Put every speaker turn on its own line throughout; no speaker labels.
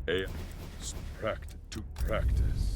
A to practice.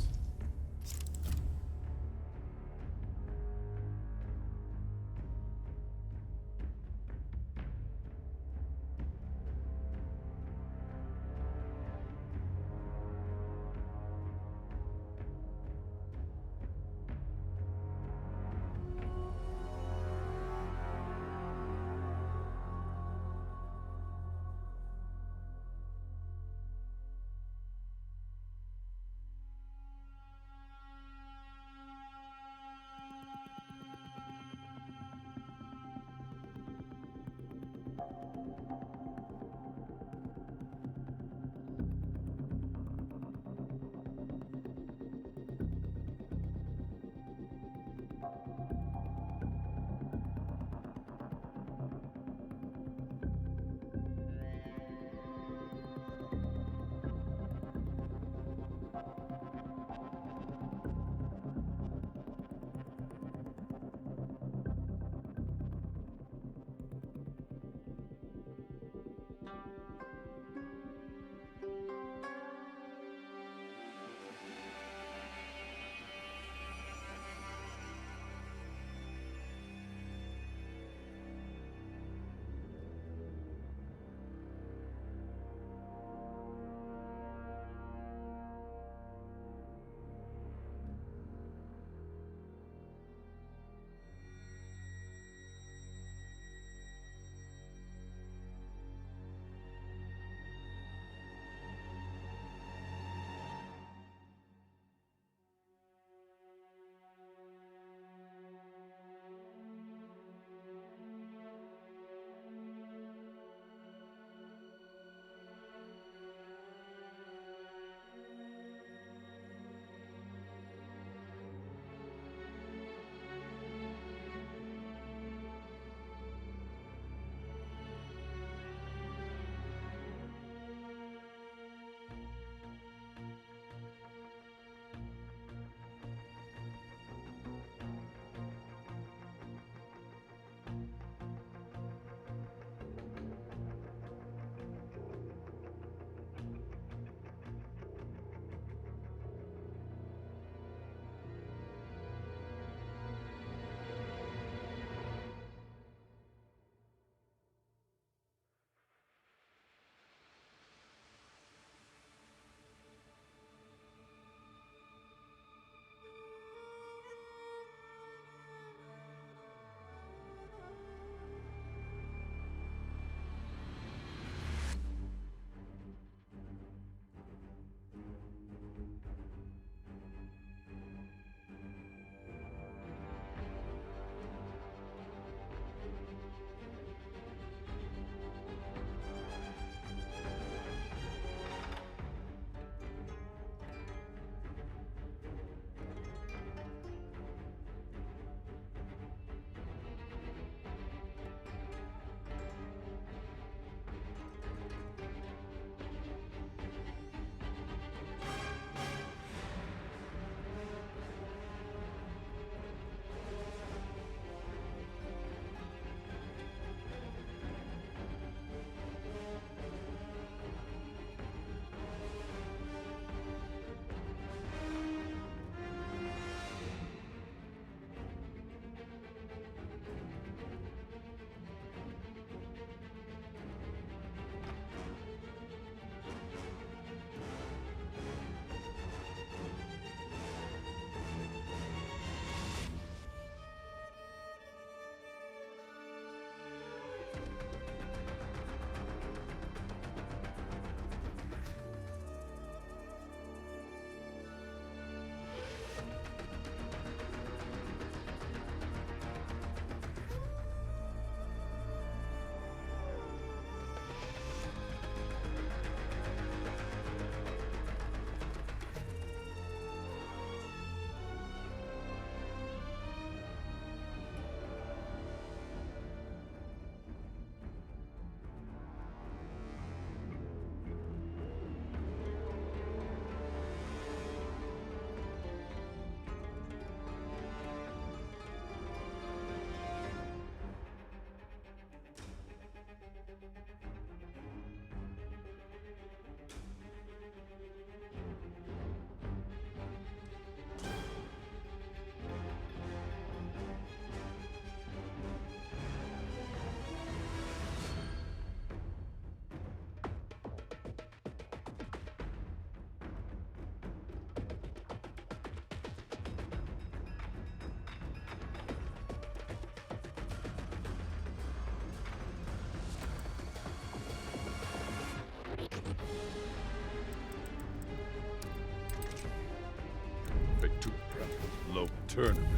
tournament.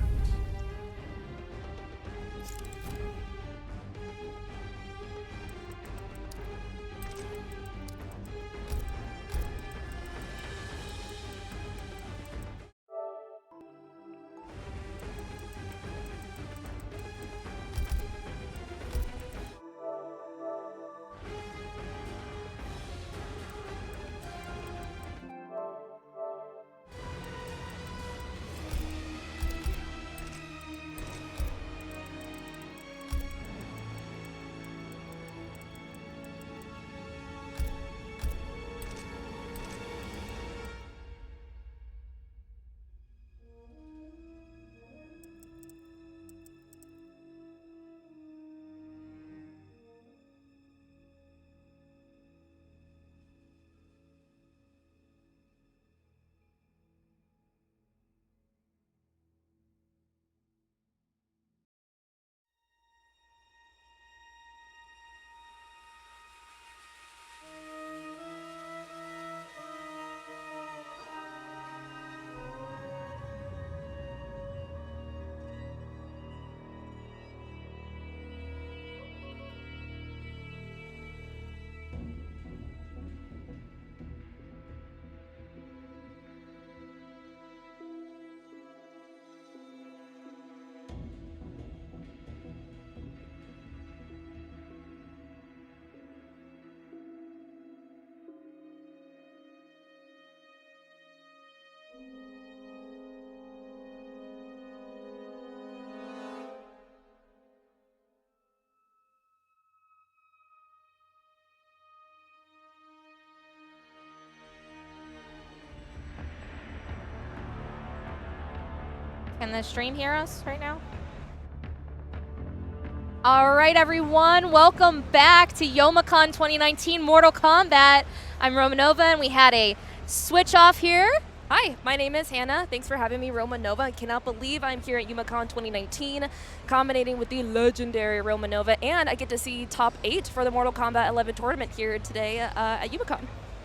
Can the stream hear us right now? All right, everyone, welcome back to Youmacon 2019 Mortal Kombat. I'm Romanova, and we had a switch off here.
Hi, my name is Hannah. Thanks for having me, Romanova. I cannot believe I'm here at Youmacon 2019, combinating with the legendary Romanova, and I get to see top 8 for the Mortal Kombat 11 tournament here today at Youmacon.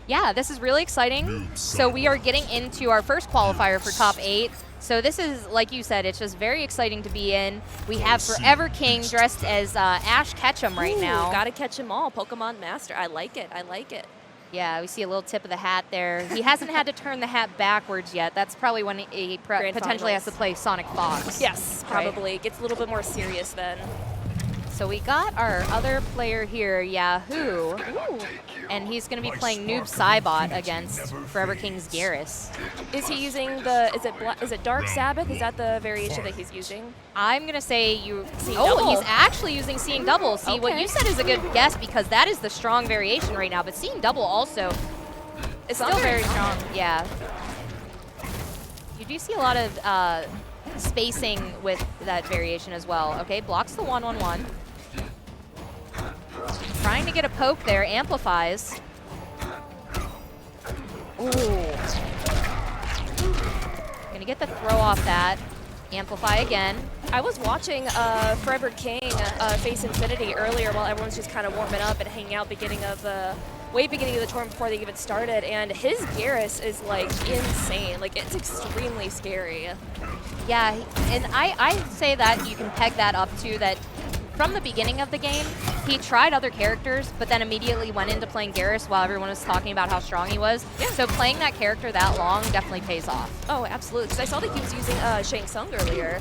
Yeah, this is really exciting. So we are getting into our first qualifier for top 8. So this is, like you said, it's just very exciting to be in. We have Forever King dressed as Ash Ketchum right now.
Gotta catch them all. Pokemon Master. I like it. I like it.
Yeah, we see a little tip of the hat there. He hasn't had to turn the hat backwards yet. That's probably when he potentially has to play Sonic Fox.
Yes, probably. Right? Gets a little bit more serious then.
So we got our other player here, Yahoo, and he's going to be playing Noob Cybot against Forever King's Geras.
Is he using the, is it Dark Sabbath? Is that the variation that he's using?
I'm going to say
double.
He's actually using Seeing Double. See, what you said is a good guess because that is the strong variation right now, but Seeing Double also is still very strong. Yeah. You do see a lot of spacing with that variation as well. Okay, blocks the 1-1-1. Trying to get a poke there, amplifies. Ooh. Gonna get the throw off that. Amplify again.
I was watching Forever King face Infinity earlier while everyone's just kind of warming up and hanging out way beginning of the tournament before they even started, and his Geras is like insane. Like, it's extremely scary.
Yeah, and I say that you can peg that up to that from the beginning of the game, he tried other characters, but then immediately went into playing Geras while everyone was talking about how strong he was. Yeah. So playing that character that long definitely pays off.
Oh, absolutely. Because I saw that he was using Shang earlier.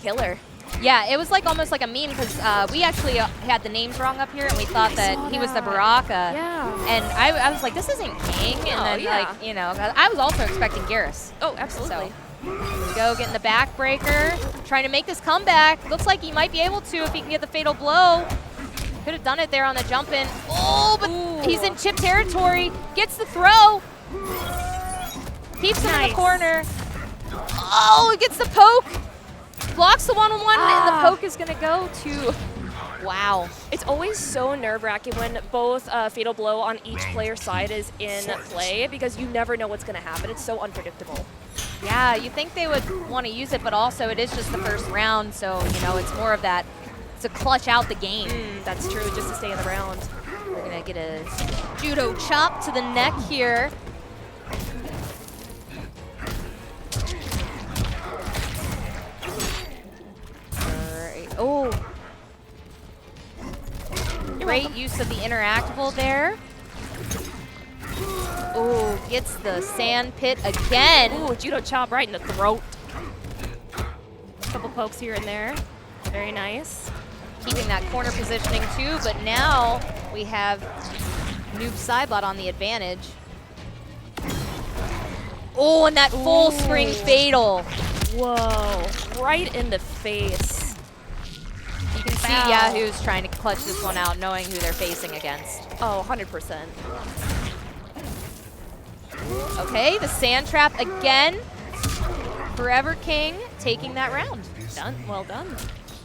Killer.
Yeah, it was like almost like a meme because we actually had the names wrong up here and we thought that he was the Baraka.
Yeah.
And I was like, this isn't King. And then, like, you know, I was also expecting Geras.
Oh, absolutely.
So. Here we go, getting the backbreaker, trying to make this comeback. Looks like he might be able to if he can get the fatal blow. Could have done it there on the jump in. Oh, but he's in chip territory. Gets the throw. Keeps him in the corner. Oh, he gets the poke. Blocks the 1-on-1, and the poke is going to go to... Wow.
It's always so nerve-wracking when both fatal blow on each player's side is in play because you never know what's going to happen. It's so unpredictable.
Yeah, you think they would want to use it, but also it is just the first round, so, you know, it's more of that to clutch out the game.
That's true, just to stay in the round.
We're going to get a judo chop to the neck here. Oh. Great use of the interactable there. Oh, gets the sand pit again.
Ooh, judo chop right in the throat. Couple pokes here and there. Very nice.
Keeping that corner positioning too, but now we have Noob Cybot on the advantage. Oh, and that full spring fatal.
Whoa, right in the face.
You can see Yahoo's trying to clutch this one out, knowing who they're facing against.
Oh, 100%.
Okay, the sand trap again. Forever King taking that round.
Done, well done.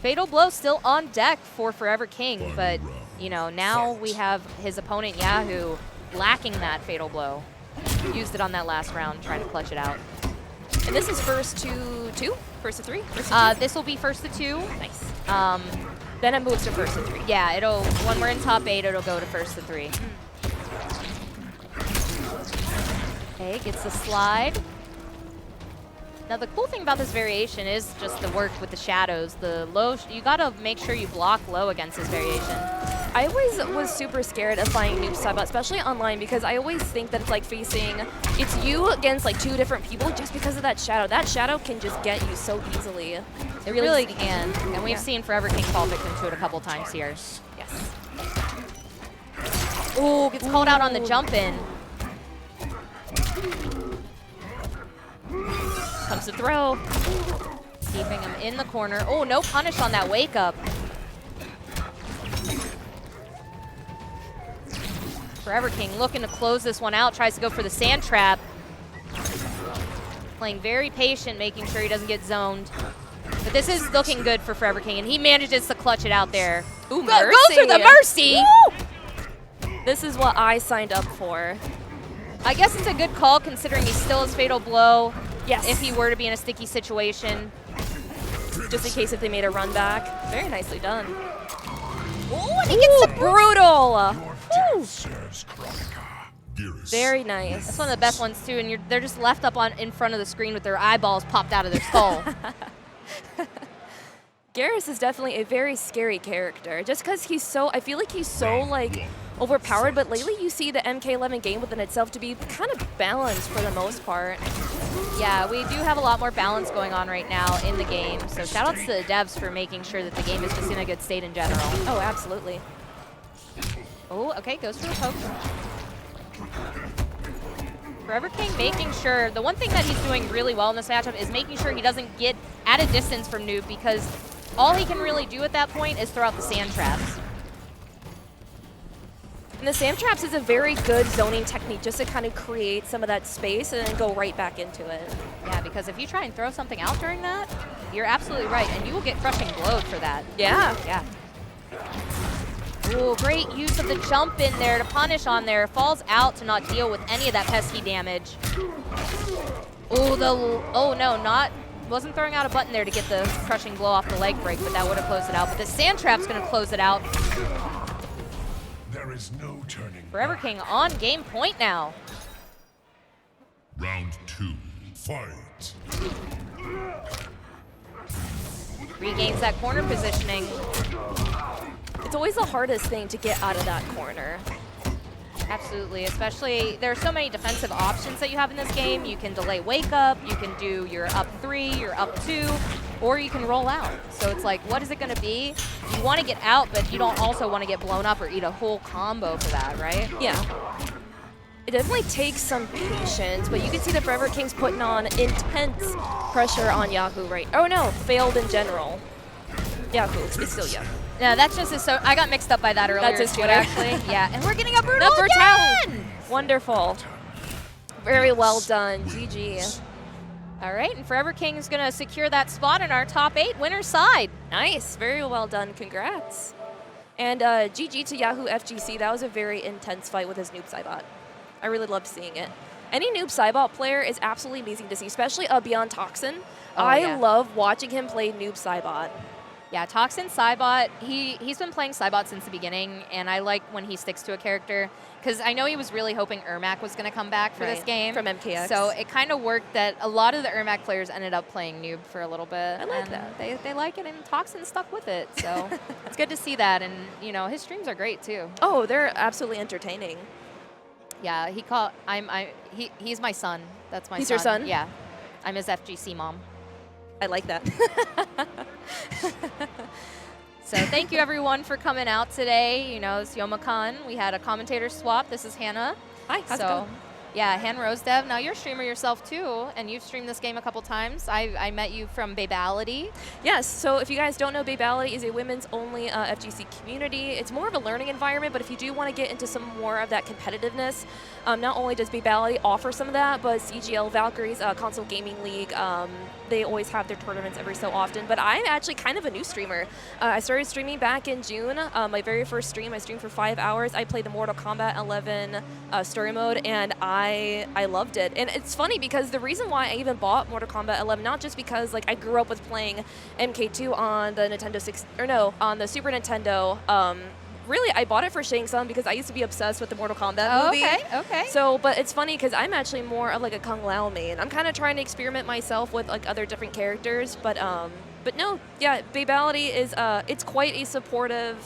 Fatal blow still on deck for Forever King, but you know, now we have his opponent Yahoo lacking that fatal blow. Used it on that last round, trying to clutch it out.
And this is first to 2? First to 3? First to 2?
This will be first to 2.
Nice. Then it moves to first to 3.
Yeah, it'll, when we're in top 8, it'll go to first to 3. Okay, gets the slide. Now the cool thing about this variation is just the work with the shadows. The low, you gotta make sure you block low against this variation.
I always was super scared of playing Noob Cybot, especially online, because I always think that it's like it's you against like 2 different people just because of that shadow. That shadow can just get you so easily.
It really can, and we've seen Forever King fall victim to it a couple times here.
Yes.
Ooh, gets called out on the jump in.
Comes the throw.
Keeping him in the corner. Oh, no punish on that wake up. Forever King looking to close this one out, tries to go for the sand trap. Playing very patient, making sure he doesn't get zoned. But this is looking good for Forever King, and he manages to clutch it out there.
Ooh,
Go for the mercy!
Woo! This is what I signed up for.
I guess it's a good call considering he still has fatal blow.
Yes.
If he were to be in a sticky situation.
Just in case if they made a run back. Very nicely done.
Oh, and he gets the
brutal! Very nice.
That's one of the best ones too, and they're just left up in front of the screen with their eyeballs popped out of their skull.
Geras is definitely a very scary character, just because I feel like he's so like overpowered, but lately you see the MK11 game within itself to be kind of balanced for the most part.
Yeah, we do have a lot more balance going on right now in the game, so shoutouts to the devs for making sure that the game is just in a good state in general.
Oh, absolutely.
Oh, okay, goes for the poke. Forever King making sure, the one thing that he's doing really well in this matchup is making sure he doesn't get at a distance from Noob, because all he can really do at that point is throw out the sand traps.
And the sand traps is a very good zoning technique just to kind of create some of that space and then go right back into it.
Yeah, because if you try and throw something out during that, you're absolutely right, and you will get crushing blowed for that.
Yeah.
Yeah. Ooh, great use of the jump in there to punish on there. Falls out to not deal with any of that pesky damage. Ooh, wasn't throwing out a button there to get the crushing blow off the leg break, but that would have closed it out. But the sand trap's gonna close it out.
There is no turning.
Forever King on game point now.
Round 2, fight.
Regains that corner positioning.
It's always the hardest thing to get out of that corner.
Absolutely, especially there are so many defensive options that you have in this game. You can delay wake up, you can do your up 3, your up 2, or you can roll out. So it's like, what is it gonna be? You wanna get out, but you don't also wanna get blown up or eat a whole combo for that, right?
Yeah. It definitely takes some patience, but you can see that Forever King's putting on intense pressure on Yahoo right. Oh no, failed in general. Yahoo, it's still Yahoo.
No, that's just his, so I got mixed up by that earlier.
That's his Twitter.
Actually. Yeah, and we're getting a brutal again!
Wonderful. Very well done, GG.
All right, and Forever King is gonna secure that spot in our top 8 winner's side.
Nice, very well done, congrats. And GG to Yahoo FGC, that was a very intense fight with his Noob Cybot. I really loved seeing it. Any Noob Cybot player is absolutely amazing to see, especially Beyond Toxin.
Oh,
I
yeah.
love watching him play Noob Cybot.
Yeah, Toxin Cybot, he's been playing Cybot since the beginning, and I like when he sticks to a character, because I know he was really hoping Ermac was going to come back for this game.
From MKX.
So it kind of worked that a lot of the Ermac players ended up playing Noob for a little bit.
I like that.
They like it, and Toxin stuck with it, so it's good to see that, and you know, his streams are great too.
Oh, they're absolutely entertaining.
Yeah, he's my son. That's my son.
He's your son?
Yeah. I'm his FGC mom.
I like that.
So thank you everyone for coming out today. You know, it's Youmacon. We had a commentator swap. This is Hannah.
Hi, how's it going?
Yeah, Han Rosedev. Now you're a streamer yourself too, and you've streamed this game a couple times. I met you from Babality.
Yes, so if you guys don't know, Babality is a women's only FGC community. It's more of a learning environment, but if you do want to get into some more of that competitiveness, not only does Babality offer some of that, but CGL Valkyries, Console Gaming League, they always have their tournaments every so often. But I'm actually kind of a new streamer. I started streaming back in June. My very first stream, I streamed for 5 hours. I played the Mortal Kombat 11 story mode, and I loved it. And it's funny because the reason why I even bought Mortal Kombat 11, not just because like I grew up with playing MK2 on the on the Super Nintendo. Really, I bought it for Shang because I used to be obsessed with the Mortal Kombat movie.
Okay.
So, but it's funny because I'm actually more of like a Kung Lao main. I'm kind of trying to experiment myself with like other different characters, but no, yeah, Babality is it's quite a supportive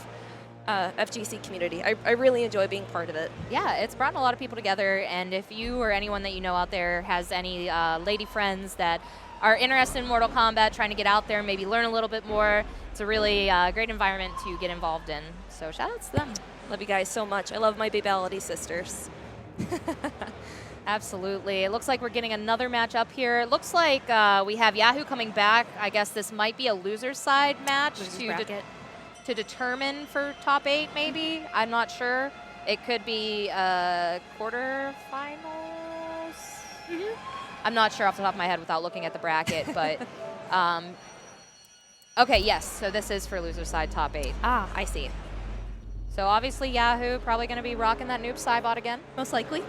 FGC community. I really enjoy being part of it.
Yeah, it's brought a lot of people together, and if you or anyone that you know out there has any lady friends that are interested in Mortal Kombat, trying to get out there, maybe learn a little bit more, it's a really great environment to get involved in. So shout outs to them.
Love you guys so much. I love my Babality sisters.
Absolutely. It looks like we're getting another match up here. It looks like we have Yahoo coming back. I guess this might be a loser's side match to determine for top 8, maybe. I'm not sure. It could be quarterfinals. I'm not sure off the top of my head without looking at the bracket, but okay, yes. So this is for loser's side top 8.
Ah, I see.
So obviously Yahoo probably going to be rocking that Noob Cybot again.
Most likely.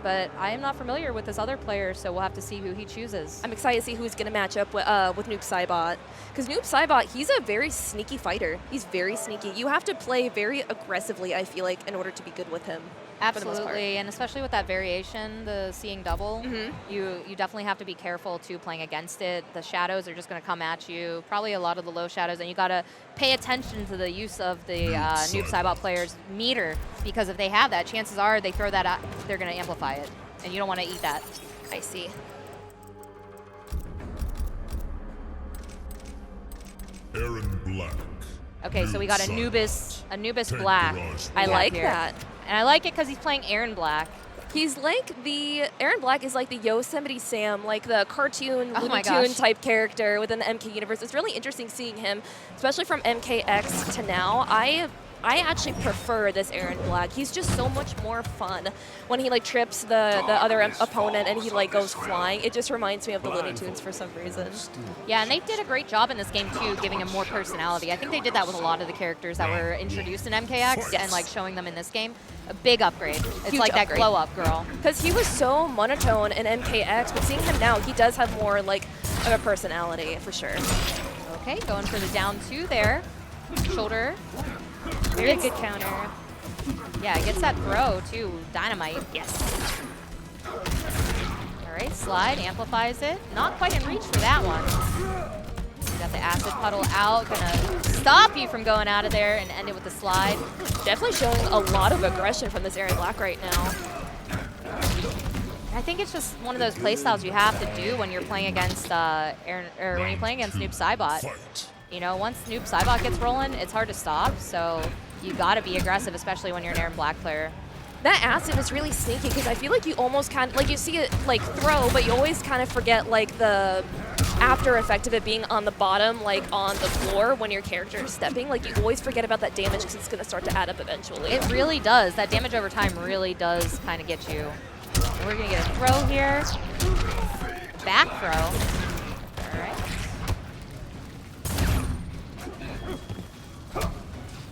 But I am not familiar with this other player, so we'll have to see who he chooses.
I'm excited to see who's going to match up with Noob Cybot. Because Noob Cybot, he's a very sneaky fighter. He's very sneaky. You have to play very aggressively, I feel like, in order to be good with him.
Absolutely, and especially with that variation, the seeing double, you definitely have to be careful too playing against it. The shadows are just going to come at you, probably a lot of the low shadows, and you got to pay attention to the use of the Noob Cybot player's meter, because if they have that, chances are they throw that out, they're going to amplify it, and you don't want to eat that.
I see.
Erron Black.
Okay, so we got a Anubis Black.
I like
here.
that.
And I like it because he's playing Erron Black.
He's like Erron Black is like the Yosemite Sam, like the cartoon,
Oh my
Looney Tune
gosh.
type character within the MK universe. It's really interesting seeing him, especially from MKX to now. I actually prefer this Erron Black. He's just so much more fun when he like trips the other opponent and he like goes flying. It just reminds me of the Looney Tunes for some reason.
Yeah, and they did a great job in this game too, giving him more personality. I think they did that with a lot of the characters that were introduced in MKX and like showing them in this game. A big upgrade. It's
Huge
like that
upgrade.
glow up girl.
Because he was so monotone in MKX, but seeing him now, he does have more like of a personality for sure.
Okay, going for the down 2 there. Shoulder.
Very good counter.
Yeah, gets that throw too. Dynamite.
Yes.
All right, slide, amplifies it. Not quite in reach for that one. Got the acid puddle out, gonna stop you from going out of there and end it with the slide.
Definitely showing a lot of aggression from this Erron Black right now.
I think it's just one of those playstyles you have to do when you're playing against when you're playing against Noob Cybot.
Fight.
You know, once Noob Cybot gets rolling, it's hard to stop. So you got to be aggressive, especially when you're an Erron Black player.
That acid is really sneaky because I feel like you almost kind of, like you see it like throw, but you always kind of forget like the after effect of it being on the bottom, like on the floor when your character is stepping. Like you always forget about that damage because it's going to start to add up eventually.
It really does. That damage over time really does kind of get you. And we're going to get a throw here. Back throw. All right.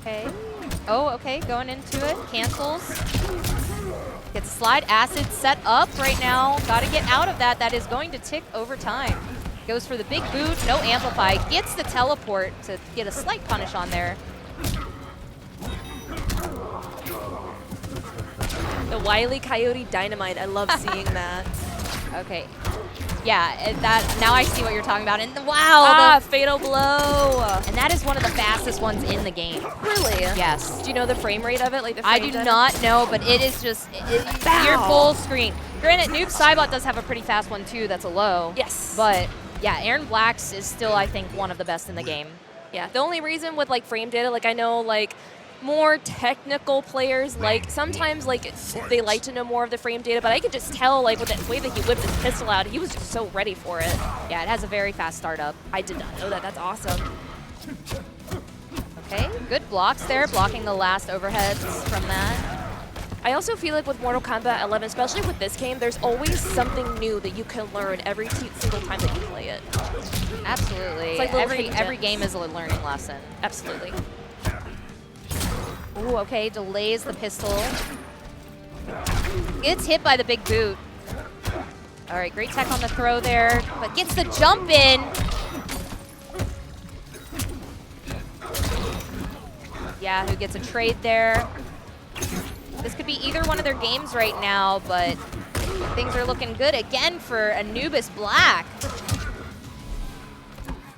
Okay. Oh, okay, going into it. Cancels. Gets a slide. Acid set up right now. Got to get out of that. That is going to tick over time. Goes for the big boot, no amplify. Gets the teleport to get a slight punish on there.
The Wile E. Coyote Dynamite. I love seeing that.
Okay. Yeah, that now I see what you're talking about. And wow,
fatal blow.
And that is one of the fastest ones in the game.
Really?
Yes.
Do you know the frame rate of it? Like the
I do not know, but it is just you're full screen. Granted, Noob Cybot does have a pretty fast one too. That's a low.
Yes.
But yeah, Erron Black's is still, I think, one of the best in the game.
Yeah. The only reason with like frame data, like I know like more technical players, like sometimes like they like to know more of the frame data, but I could just tell like with the way that he whipped his pistol out, he was just so ready for it.
Yeah, it has a very fast startup.
I did not know that. That's awesome.
Okay, good blocks there, blocking the last overheads from that.
I also feel like with Mortal Kombat 11, especially with this game, there's always something new that you can learn every single time that you play it.
Absolutely.
It's like
every game is a learning lesson.
Absolutely.
Ooh, okay, delays the pistol. Gets hit by the big boot. All right, great tech on the throw there, but gets the jump in. Yeah, who gets a trade there. This could be either one of their games right now, but things are looking good again for Anubis Black.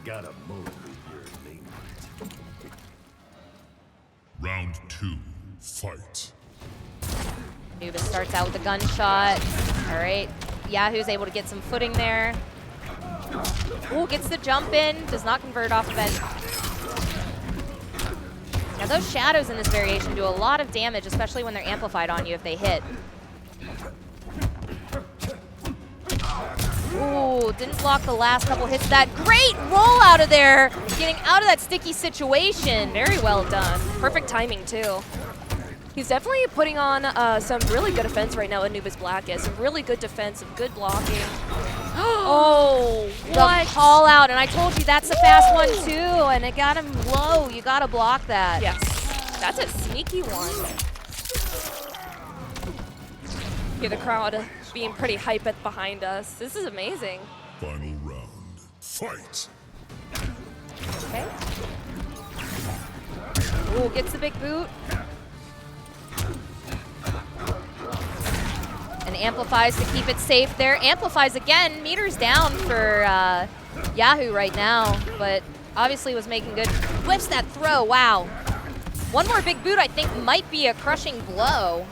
Gotta move your late. Round 2, fight.
Anubis starts out with a gunshot. All right, Yahoo's able to get some footing there. Ooh, gets the jump in, does not convert off of it. Now those shadows in this variation do a lot of damage, especially when they're amplified on you if they hit. Ooh, didn't block the last couple hits of that. Great roll out of there, getting out of that sticky situation.
Very well done. Perfect timing too. He's definitely putting on some really good defense right now. Anubis Black is some really good defense, some good blocking. Oh, what?
The call out, and I told you that's a fast one too, and it got him low. You gotta block that.
Yes, that's a sneaky one. Hear the crowd being pretty hype behind us. This is amazing.
Final round, fight.
Okay. Ooh, gets the big boot. And amplifies to keep it safe there. Amplifies again. Meters down for Yahoo right now, but obviously was making good. Whips that throw. Wow. One more big boot, I think, might be a crushing blow.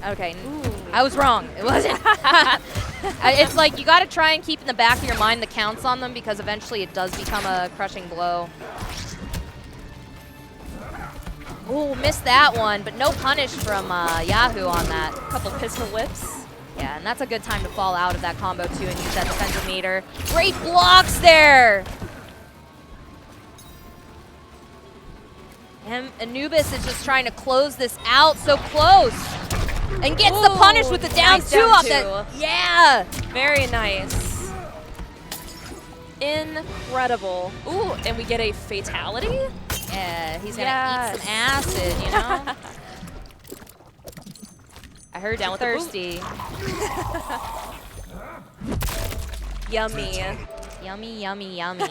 Okay, I was wrong. It wasn't. It's like you got to try and keep in the back of your mind the counts on them because eventually it does become a crushing blow. Ooh, missed that one, but no punish from Yahoo on that.
Couple pistol whips.
Yeah, and that's a good time to fall out of that combo too and use that defensive meter. Great blocks there! And Anubis is just trying to close this out, so close. And gets the punish with the down
nice
two
down
off
two.
that. Yeah!
Very nice. Incredible. Ooh, and we get a fatality?
Yeah, he's gonna eat some acid, you know? I heard down with thirsty.
Yummy.
Yummy, yummy, yummy.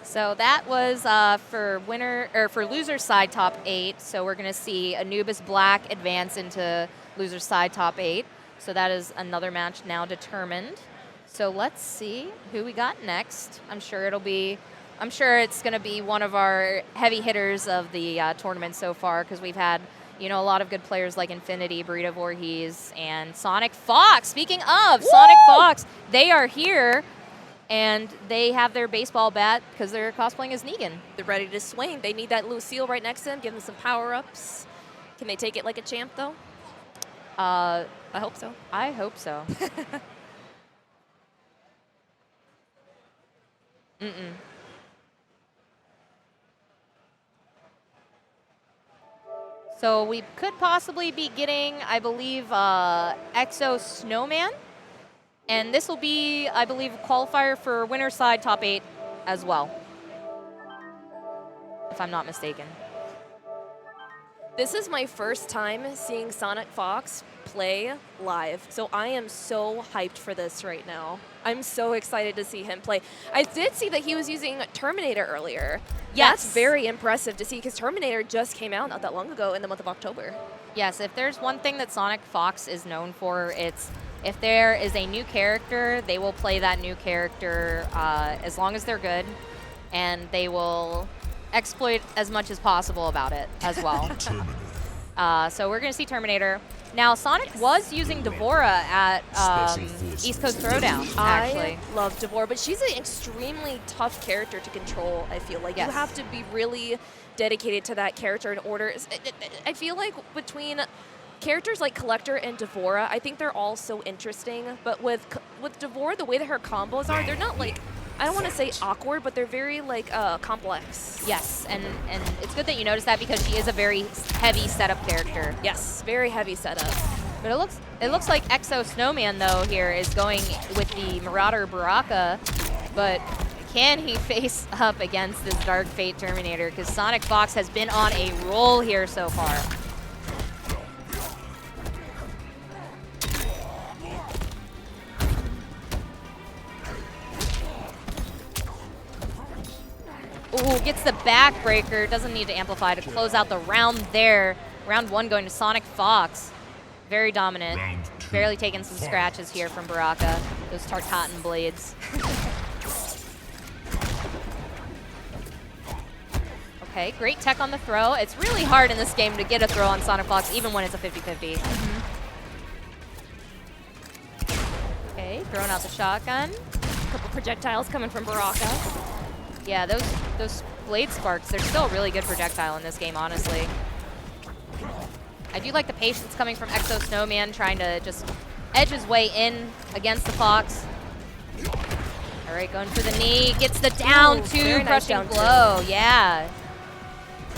So that was for loser side top 8. So we're gonna see Anubis Black advance into loser side top 8. So that is another match now determined. So let's see who we got next. I'm sure it's gonna be one of our heavy hitters of the tournament so far because we've had, you know, a lot of good players like Infinity, Burrito Voorhees, and Sonic Fox. Speaking of Sonic Fox, they are here. And they have their baseball bat because they're cosplaying as Negan.
They're ready to swing. They need that Lucille right next to them, give them some power-ups. Can they take it like a champ, though? I hope so.
I hope so. So we could possibly be getting, I believe, Exo Snowman. And this will be, I believe, a qualifier for winner side top 8 as well, if I'm not mistaken.
This is my first time seeing Sonic Fox play live, so I am so hyped for this right now. I'm so excited to see him play. I did see that he was using Terminator earlier.
Yes.
That's very impressive to see because Terminator just came out not that long ago in the month of October.
Yes, if there's one thing that Sonic Fox is known for, it's if there is a new character, they will play that new character as long as they're good, and they will exploit as much as possible about it as well. So we're going to see Terminator. Now, Sonic was using Devora at East Coast Throwdown, actually.
I love Devora, but she's an extremely tough character to control, I feel like.
Yes.
You have to be really dedicated to that character in order. I feel like between characters like Collector and Devora, I think they're all so interesting. But with Devora, the way that her combos are, they're not like, I don't want to say awkward, but they're very like complex.
Yes, and it's good that you noticed that because she is a very heavy setup character.
Yes, very heavy setup.
But it looks like Exo Snowman though here is going with the Marauder Baraka, but can he face up against this Dark Fate Terminator? Because Sonic Fox has been on a roll here so far. Ooh, gets the backbreaker. Doesn't need to amplify to close out the round there. Round 1 going to Sonic Fox. Very dominant. Barely taking some scratches here from Baraka. Those Tarkatan blades. Okay, great tech on the throw. It's really hard in this game to get a throw on Sonic Fox, even when it's a 50-50. Okay, throwing out the shotgun.
A couple projectiles coming from Baraka.
Yeah, those blade sparks, they're still a really good projectile in this game, honestly. I do like the patience coming from Exo Snowman, trying to just edge his way in against the Fox. All right, going for the knee, gets the down two, crushing blow, yeah.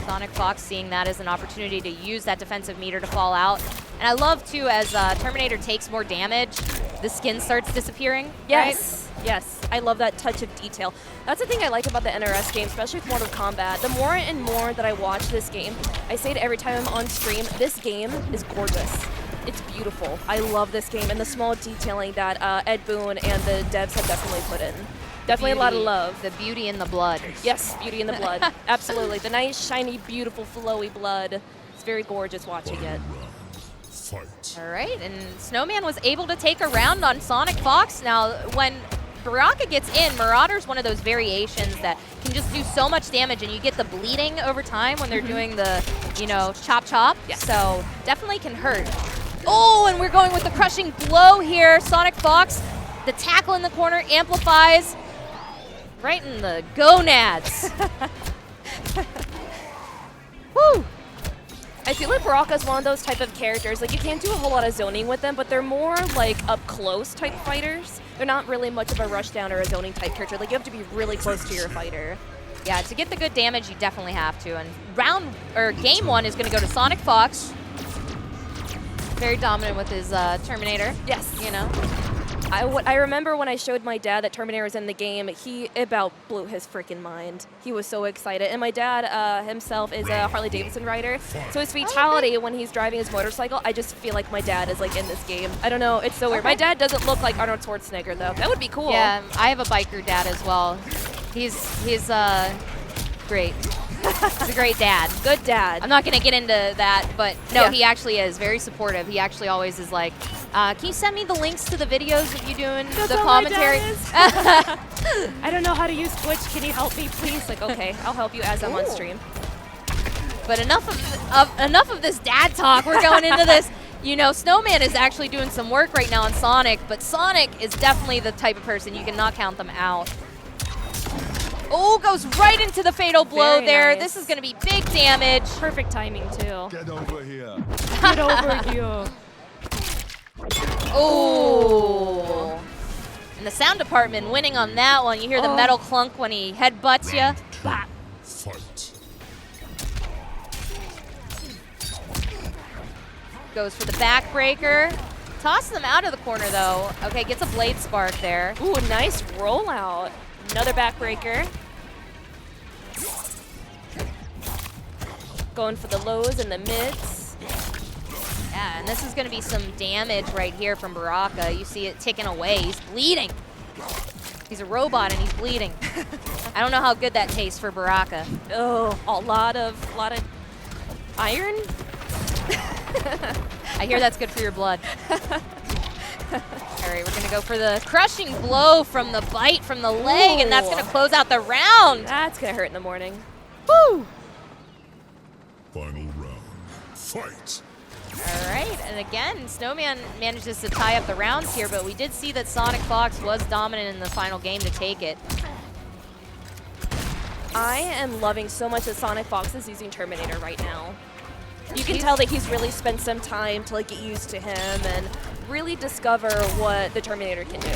Sonic Fox seeing that as an opportunity to use that defensive meter to fall out. And I love, too, as Terminator takes more damage, the skin starts disappearing.
Yes.
Right?
Yes, I love that touch of detail. That's the thing I like about the NRS game, especially with Mortal Kombat. The more and more that I watch this game, I say it every time I'm on stream, this game is gorgeous. It's beautiful. I love this game and the small detailing that Ed Boon and the devs have definitely put in. Definitely
Beauty,
a lot of love.
The beauty in the blood.
Yes, beauty in the blood. Absolutely. The nice, shiny, beautiful, flowy blood. It's very gorgeous watching it.
Fight.
All right, and Snowman was able to take a round on Sonic Fox. Now, when Baraka gets in, Marauder's one of those variations that can just do so much damage, and you get the bleeding over time when they're doing the, you know, chop.
Yes.
So definitely can hurt. Oh, and we're going with the crushing blow here. Sonic Fox, the tackle in the corner amplifies right in the gonads. Woo!
I feel like Baraka's one of those type of characters, like you can't do a whole lot of zoning with them, but they're more like up close type fighters. They're not really much of a rush down or a zoning type character. Like you have to be really close to your fighter.
Yeah, to get the good damage, you definitely have to. And game 1 is going to go to Sonic Fox. Very dominant with his Terminator.
Yes.
You know.
I remember when I showed my dad that Terminator was in the game, he about blew his freaking mind. He was so excited. And my dad himself is a Harley Davidson rider. So his fatality when he's driving his motorcycle, I just feel like my dad is like in this game. I don't know, it's so weird. My dad doesn't look like Arnold Schwarzenegger though. That would be cool.
Yeah, I have a biker dad as well. He's great. He's a great dad.
Good dad.
I'm not going to get into that, but no,
Yeah.
he actually is very supportive. He actually always is like, can you send me the links to the videos of you doing
That's
the
all my
commentary?
dad is. I don't know how to use Twitch. Can you help me, please? Like, okay, I'll help you as I'm on stream.
But enough of this dad talk. We're going into this. You know, Snowman is actually doing some work right now on Sonic, but Sonic is definitely the type of person you cannot count them out. Oh, goes right into the fatal blow
Very
there.
nice.
This is going to be big damage.
Perfect timing, too.
Get over here.
Get over here.
Oh. And the sound department winning on that one. You hear the metal clunk when he headbutts you.
Fight.
Goes for the backbreaker. Toss them out of the corner, though. Okay, gets a blade spark there.
Ooh, nice rollout. Another backbreaker. Going for the lows and the mids.
Yeah, and this is going to be some damage right here from Baraka. You see it ticking away. He's bleeding. He's a robot and he's bleeding. I don't know how good that tastes for Baraka.
Oh, a lot of iron.
I hear that's good for your blood. All right, we're gonna go for the crushing blow from the bite from the leg, and that's gonna close out the round.
That's gonna hurt in the morning.
Woo!
Final round. Fight.
All right, and again, Snowman manages to tie up the rounds here, but we did see that Sonic Fox was dominant in the final game to take it.
I am loving so much that Sonic Fox is using Terminator right now. You can tell that he's really spent some time to like get used to him and really discover what the Terminator can do.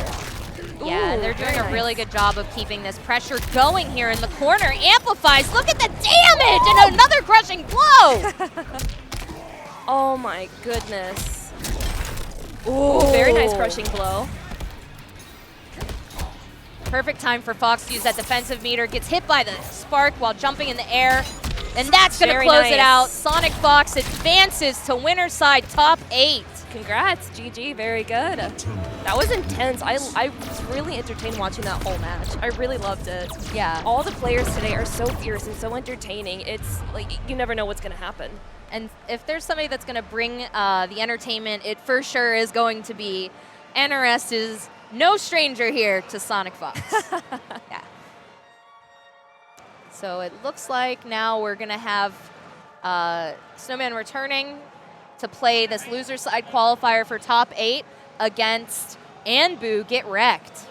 Yeah,
Ooh,
they're doing
very
a
nice.
really good job of keeping this pressure going here in the corner. Amplifies, look at the damage, and another crushing blow!
Oh my goodness. Ooh, very nice crushing blow.
Perfect time for Fox to use that defensive meter. Gets hit by the spark while jumping in the air. And that's going to
Very
close
nice.
it out. Sonic Fox advances to winner's side top 8.
Congrats, GG, very good. That was intense. I was really entertained watching that whole match. I really loved it.
Yeah.
All the players today are so fierce and so entertaining. It's like you never know what's going to happen.
And if there's somebody that's going to bring the entertainment, it for sure is going to be NRS is no stranger here to Sonic Fox. Yeah. So it looks like now we're going to have Snowman returning to play this loser side qualifier for top 8 against Anbu Get Wrecked.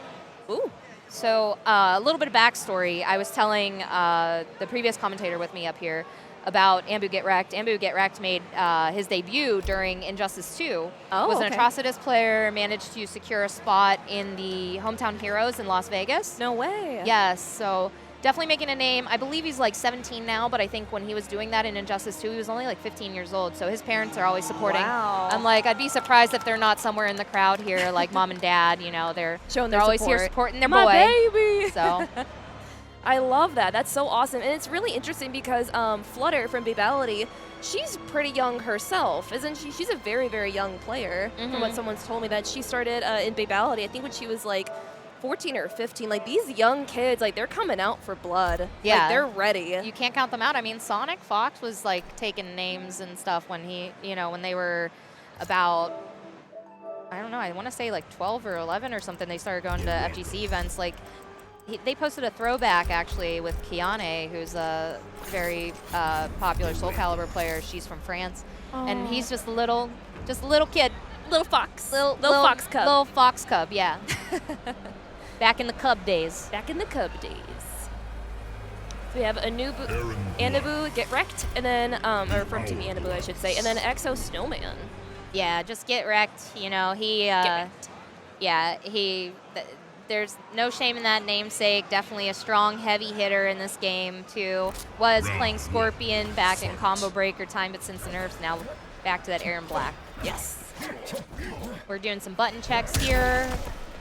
Ooh.
So a little bit of backstory. I was telling the previous commentator with me up here about Anbu Get Wrecked. Anbu Get Wrecked made his debut during Injustice 2.
Oh,
was an
okay.
Atrocitus player, managed to secure a spot in the Hometown Heroes in Las Vegas.
No way.
Yes, so definitely making a name. I believe he's like 17 now, but I think when he was doing that in Injustice 2, he was only like 15 years old. So his parents are always supporting.
Wow.
I'm like, I'd be surprised if they're not somewhere in the crowd here, like mom and dad. You know, they're
Showing
they're
their
always here
support.
supporting their
My
boy.
baby.
So
I love that. That's so awesome. And it's really interesting because Flutter from Babality, she's pretty young herself, isn't she? She's a very, very young player from what someone's told me, that she started in Babality, I think when she was like 14 or 15. Like these young kids, like they're coming out for blood.
Yeah.
Like they're ready.
you can't count them out. I mean, Sonic Fox was like taking names and stuff when he, you know, when they were about, I don't know, I want to say like 12 or 11 or something. They started going to FGC events. Like they posted a throwback actually with Kiane, who's a very popular Soul Calibur player. She's from France, and he's just a little kid,
Little fox.
little
fox cub.
little fox cub, yeah. Back in the cub days.
Back in the Cub days. So we have a Noob,
Erron.
Anabu, Get Wrecked, and then, or from Team Anabu, I should say, and then Exo Snowman.
Yeah, just get wrecked. You know, he,
wrecked.
yeah, there's no shame in that namesake. Definitely a strong, heavy hitter in this game, too. Was playing Scorpion back in Combo Breaker time, but since the nerfs, now back to that Erron Black.
Yes.
We're doing some button checks here.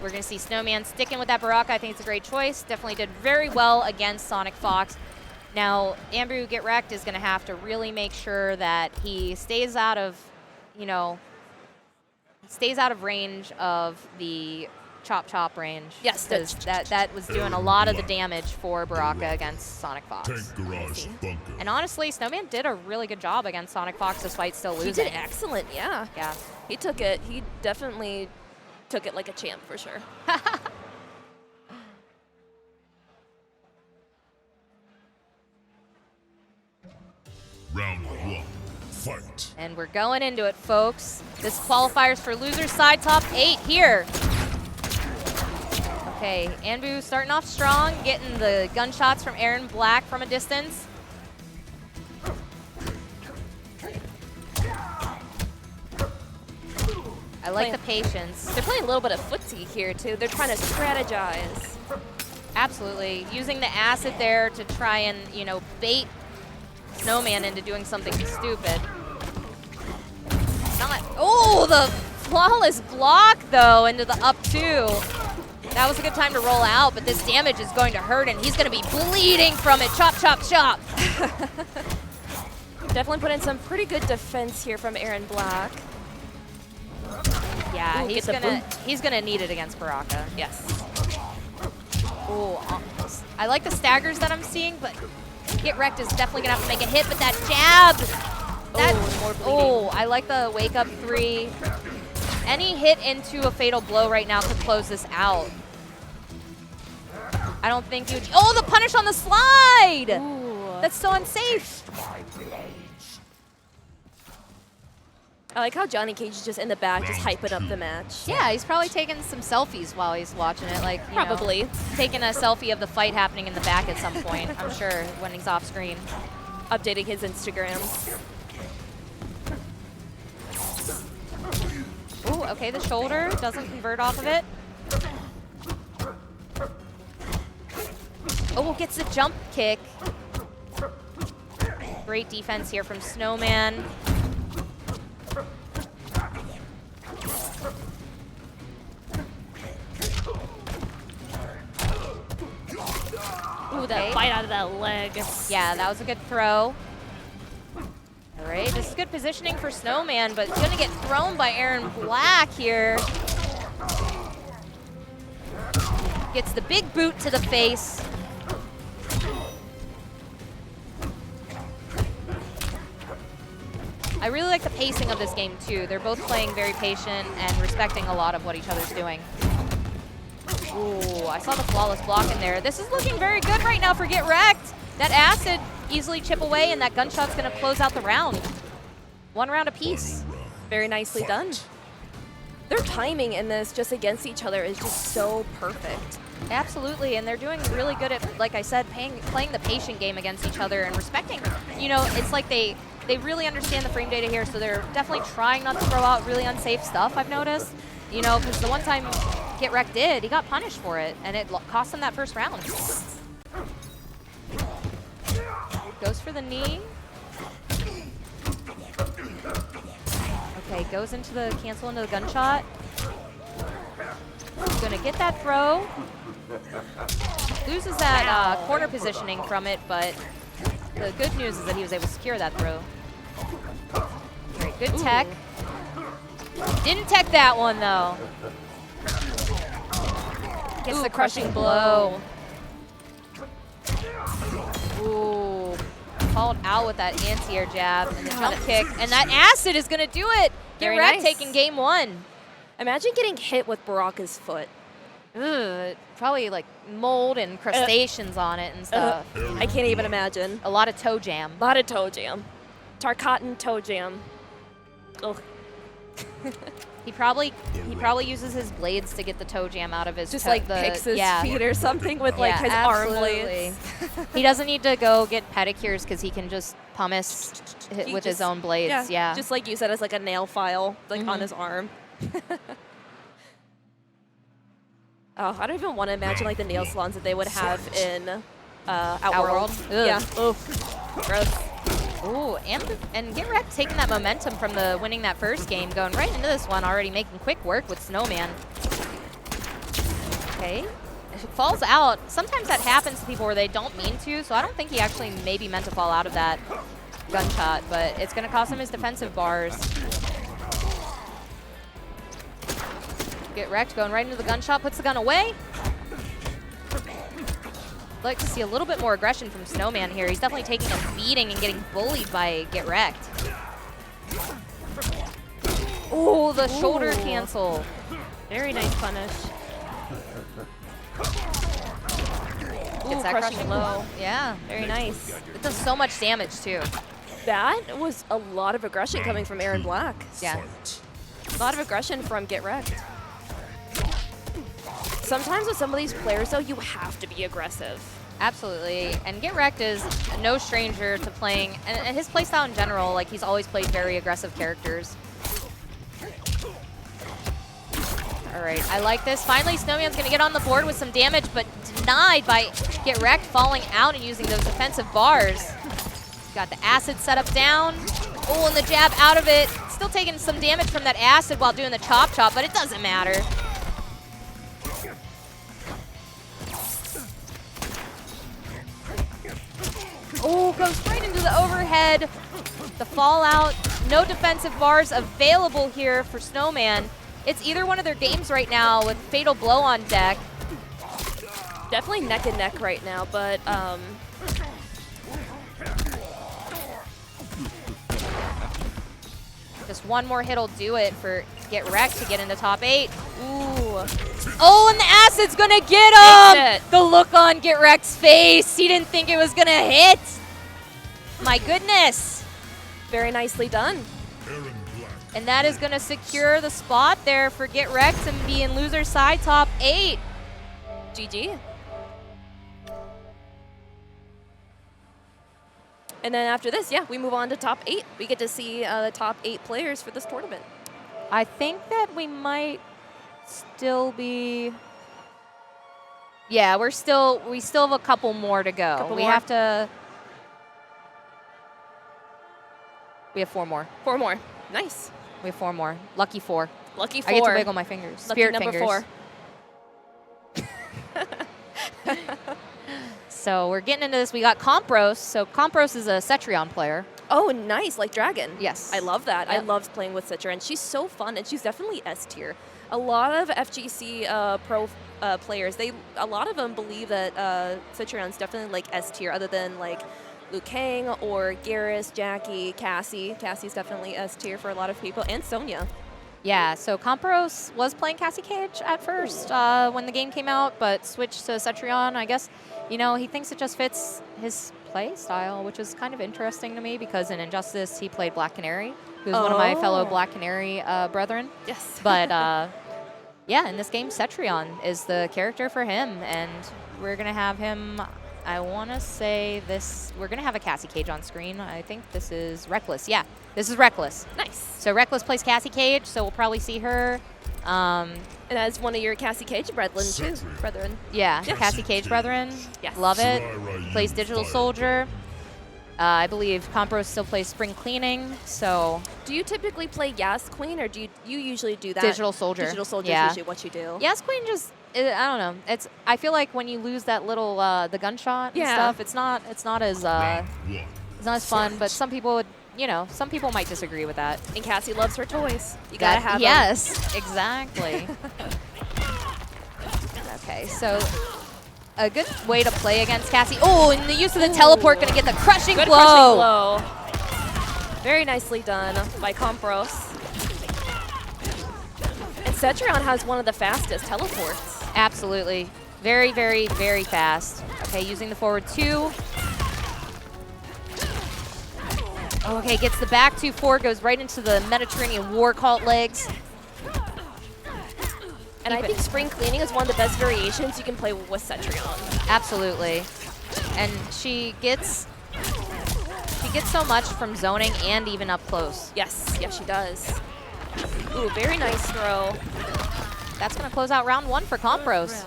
We're going to see Snowman sticking with that Baraka. I think it's a great choice. Definitely did very well against Sonic Fox. Now, Andrew Get Wrecked is going to have to really make sure that he stays out of, you know, stays out of range of the chop range.
Yes,
because that was doing a lot of the damage for Baraka against Sonic Fox.
Tank Garage Bunker.
And honestly, Snowman did a really good job against Sonic Fox despite still losing.
He did excellent, yeah.
Yeah.
He took it. He definitely took it like a champ for sure.
Round 1. Fight.
And we're going into it, folks. This qualifiers for losers side top 8 here. Okay, Anbu starting off strong, getting the gunshots from Erron Black from a distance. I like the patience.
They're playing a little bit of footsie here, too. They're trying to strategize.
Absolutely. Using the acid there to try and, you know, bait Snowman into doing something stupid. Not. Oh, the flawless block, though, into the up 2. That was a good time to roll out, but this damage is going to hurt, and he's going to be bleeding from it. Chop, chop, chop.
Definitely put in some pretty good defense here from Erron Black.
Yeah,
Ooh,
he's gonna need it against Baraka.
Yes.
Oh, I like the staggers that I'm seeing, but Get Wrecked is definitely gonna have to make a hit. But that jab,
More bleeding.
oh, I like the wake up 3. Any hit into a fatal blow right now could close this out. I don't think you. Oh, the punish on the slide!
Ooh.
That's so unsafe.
I like how Johnny Cage is just in the back, just hyping up the match.
Yeah, he's probably taking some selfies while he's watching it. Like, you
Probably.
know, taking a selfie of the fight happening in the back at some point, I'm sure, when he's off screen.
Updating his Instagram.
Ooh, okay, the shoulder doesn't convert off of it. Oh, gets the jump kick. Great defense here from Snowman.
Ooh, that bite out of that leg.
Yeah, that was a good throw. All right, this is good positioning for Snowman, but it's gonna get thrown by Erron Black here. Gets the big boot to the face. I really like the pacing of this game too. They're both playing very patient and respecting a lot of what each other's doing. Ooh, I saw the flawless block in there. This is looking very good right now for Get Wrecked. That acid easily chip away, and that gunshot's gonna close out the round. 1 round apiece.
Very nicely done. Their timing in this just against each other is just so perfect.
Absolutely, and they're doing really good at, like I said, playing the patient game against each other and respecting. You know, it's like they really understand the frame data here, so they're definitely trying not to throw out really unsafe stuff, I've noticed. You know, because the one time Get Wrecked did, he got punished for it, and it cost him that first round. Goes for the knee. Okay, goes into the cancel into the gunshot. He's gonna get that throw. Loses that corner positioning from it, but the good news is that he was able to secure that throw. Very good tech. Didn't tech that one though. Gets the crushing blow. Ooh. Called out with that anti-air jab and the jump kick, and that acid is gonna do it. Get Wrecked taking game 1.
Imagine getting hit with Baraka's foot.
Ugh, probably like mold and crustaceans on it and stuff.
I can't even imagine.
A lot of toe jam.
A lot of toe jam. Tarkatan toe jam. Ugh.
He probably uses his blades to get the toe jam out of his
Just
toe,
like picks his feet or something with like his arm blades.
He doesn't need to go get pedicures because he can just pumice with his own blades. Yeah.
Just like you said, as like a nail file like on his arm. Oh, I don't even want to imagine like the nail salons that they would have in Outworld. Yeah. Oof. Gross.
Ooh, and Get Wrecked taking that momentum from the winning that first game, going right into this one, already making quick work with Snowman. Okay. If it falls out, sometimes that happens to people where they don't mean to, so I don't think he actually maybe meant to fall out of that gunshot, but it's going to cost him his defensive bars. Get Wrecked going right into the gunshot, puts the gun away. Like to see a little bit more aggression from Snowman here. He's definitely taking a beating and getting bullied by Get Wrecked. Oh, the shoulder cancel.
Very nice punish.
Gets that crushing blow. Yeah.
Very nice.
It does so much damage too.
That was a lot of aggression coming from Erron Black.
Yeah.
A lot of aggression from Get Wrecked. Sometimes with some of these players, though, you have to be aggressive.
Absolutely. And Get Wrecked is no stranger to playing, and his playstyle in general, like he's always played very aggressive characters. All right, I like this. Finally, Snowman's gonna get on the board with some damage, but denied by Get Wrecked falling out and using those defensive bars. Got the acid set up down. Oh, and the jab out of it. Still taking some damage from that acid while doing the chop chop, but it doesn't matter. Oh, goes right into the overhead. The Fallout, no defensive bars available here for Snowman. It's either one of their games right now with Fatal Blow on deck.
Definitely neck and neck right now, but
just one more hit'll do it for Get Wrecked to get into top 8.
ooh.
Oh, and the acid's gonna get him!
Makes it.
The look on Get Wrecked's face. He didn't think it was gonna hit. My goodness.
Very nicely done.
Erron Black.
And that is gonna secure the spot there for Get Wrecked and be in loser side top 8.
GG. And then after this, yeah, we move on to top 8. We get to see the top 8 players for this tournament.
I think that we might still be. Yeah, we still have a couple more to go.
Couple
we
more?
have to. We have 4 more.
4 more. Nice.
We have 4 more. Lucky 4.
Lucky 4.
I get to wiggle my fingers.
Lucky
Spirit
number
fingers.
4.
So we're getting into this. We got Compros. So Compros is a Cetrion player.
Oh, nice, like Dragon.
Yes.
I love that. I
Yep.
love playing with Cetrion. She's so fun, and she's definitely S tier. A lot of FGC pro players, a lot of them believe that Cetrion's definitely like S tier, other than like Liu Kang or Geras, Jackie, Cassie. Cassie's definitely S tier for a lot of people, and Sonya.
Yeah, so Compros was playing Cassie Cage at first when the game came out, but switched to Cetrion. I guess, you know, he thinks it just fits his play style, which is kind of interesting to me because in Injustice he played Black Canary, who's one of my fellow Black Canary brethren.
Yes.
But yeah, in this game, Cetrion is the character for him, and we're going to have him, I want to say this, we're going to have a Cassie Cage on screen. I think this is Reckless. Yeah, this is Reckless.
Nice.
So Reckless plays Cassie Cage, so we'll probably see her.
And as one of your Cassie Cage brethren, too. Brethren.
Yeah,
Yeah.
Cassie Cage brethren.
Yes.
Love it.
Sly
Plays
Ryu
Digital
Fire.
Soldier. I believe Compros still plays Spring Cleaning, so
Do you typically play Yas Queen, or do you usually do that?
Digital Soldier.
Digital Soldier
Yeah.
is usually what you do.
Yes, Queen just, I don't know. I feel like when you lose that little, the gunshot and
Yeah.
stuff, it's not as,
Round 1.
it's not as fun, but some people would, you know, some people might disagree with that.
And Cassie loves her toys. You gotta have 'em.
Yes, exactly. Okay, so a good way to play against Cassie. Oh, and the use of the teleport gonna get the crushing
Good
blow.
crushing blow. Very nicely done by Compros. And Cetrion has one of the fastest teleports.
Absolutely. Very, very, very fast. Okay, using the forward 2. Okay, gets the back 2-4, goes right into the Mediterranean war cult legs.
And I think Spring Cleaning is one of the best variations you can play with Cetrion.
Absolutely. And she gets so much from zoning and even up close.
Yes, yes she does. Ooh, very nice throw.
That's going to close out round 1 for Compros.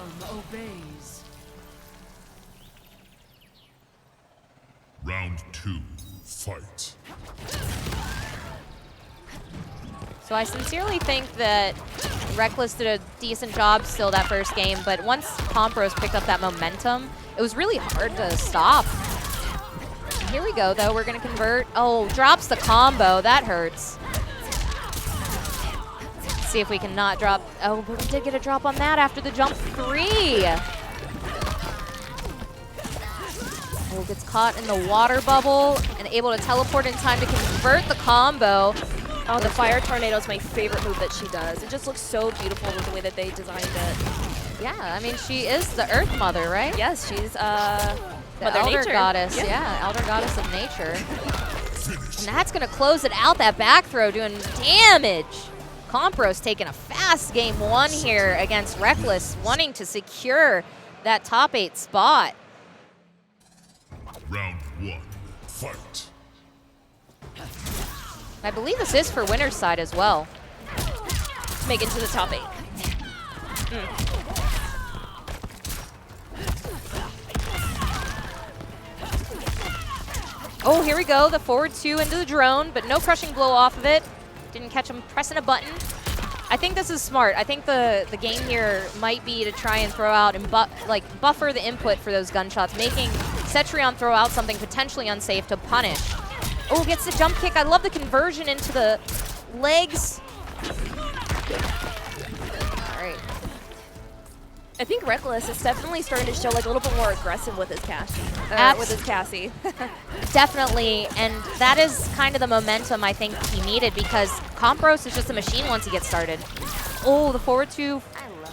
Round 2. Fight.
So I sincerely think that Reckless did a decent job still that first game, but once Compros picked up that momentum, it was really hard to stop. And here we go, though. We're going to convert. Oh, drops the combo. That hurts. Let's see if we can not drop. Oh, but we did get a drop on that after the jump 3. Oh, gets caught in the water bubble and able to teleport in time to convert the combo.
Oh, the Fire Tornado is my favorite move that she does. It just looks so beautiful with the way that they designed it.
Yeah, I mean, she is the Earth Mother, right?
Yes, she's
The
Mother
Elder
Nature.
Goddess, yeah, Elder Goddess of Nature. And that's going to close it out, that back throw doing damage. Compros taking a fast game 1 here against Reckless, wanting to secure that top 8 spot.
Round 1. Fight.
I believe this is for winner's side as well.
make it to the top 8.
Oh, here we go. The forward 2 into the drone, but no crushing blow off of it. Didn't catch him pressing a button. I think this is smart. I think the game here might be to try and throw out and buffer the input for those gunshots, making Cetrion throw out something potentially unsafe to punish. Oh, gets the jump kick. I love the conversion into the legs. All right.
I think Reckless is definitely starting to show like a little bit more aggressive with his Cassie.
Definitely, and that is kind of the momentum I think he needed because Compros is just a machine once he gets started. Oh, the forward two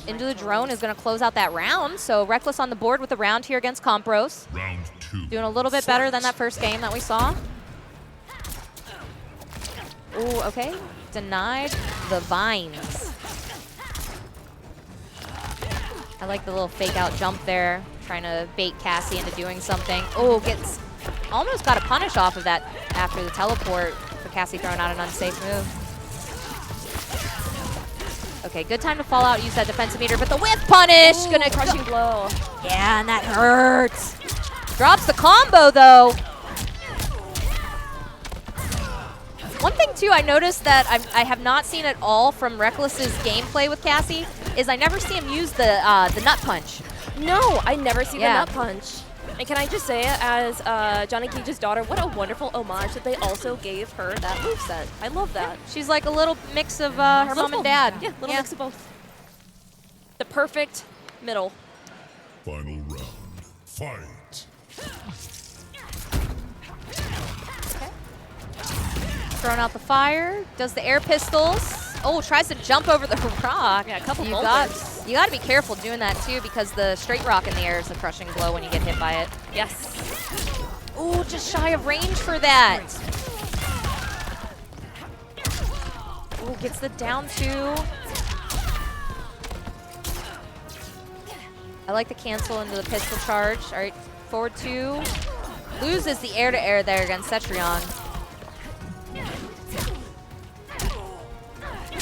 into the drone is going to close out that round. So Reckless on the board with the round here against Compros.
Round 2.
Doing a little bit better than that first game that we saw. Ooh, okay. Denied the vines. I like the little fake out jump there, trying to bait Cassie into doing something. Oh, almost got a punish off of that after the teleport for Cassie throwing out an unsafe move. Okay, good time to fall out, use that defensive meter, but the whiff punish!
Ooh,
Gonna
crushing blow.
Yeah, and that hurts. Drops the combo though. One thing too, I noticed that I have not seen at all from Reckless's gameplay with Cassie is I never see him use the nut punch.
No, I never see the nut punch. And can I just say, as Johnny Cage's daughter, what a wonderful homage that they also gave her that moveset. I love that.
She's like a little mix of her mom and dad.
Yeah, little mix of both. The perfect middle.
Final round. Fight.
Throwing out the fire, does the air pistols. Oh, tries to jump over the rock.
Yeah, a couple
You
boulders.
got to be careful doing that too because the straight rock in the air is a crushing blow when you get hit by it.
Yes.
Ooh, just shy of range for that. Ooh, gets the down two. I like the cancel into the pistol charge. All right, forward two. Loses the air-to-air there against Cetrion.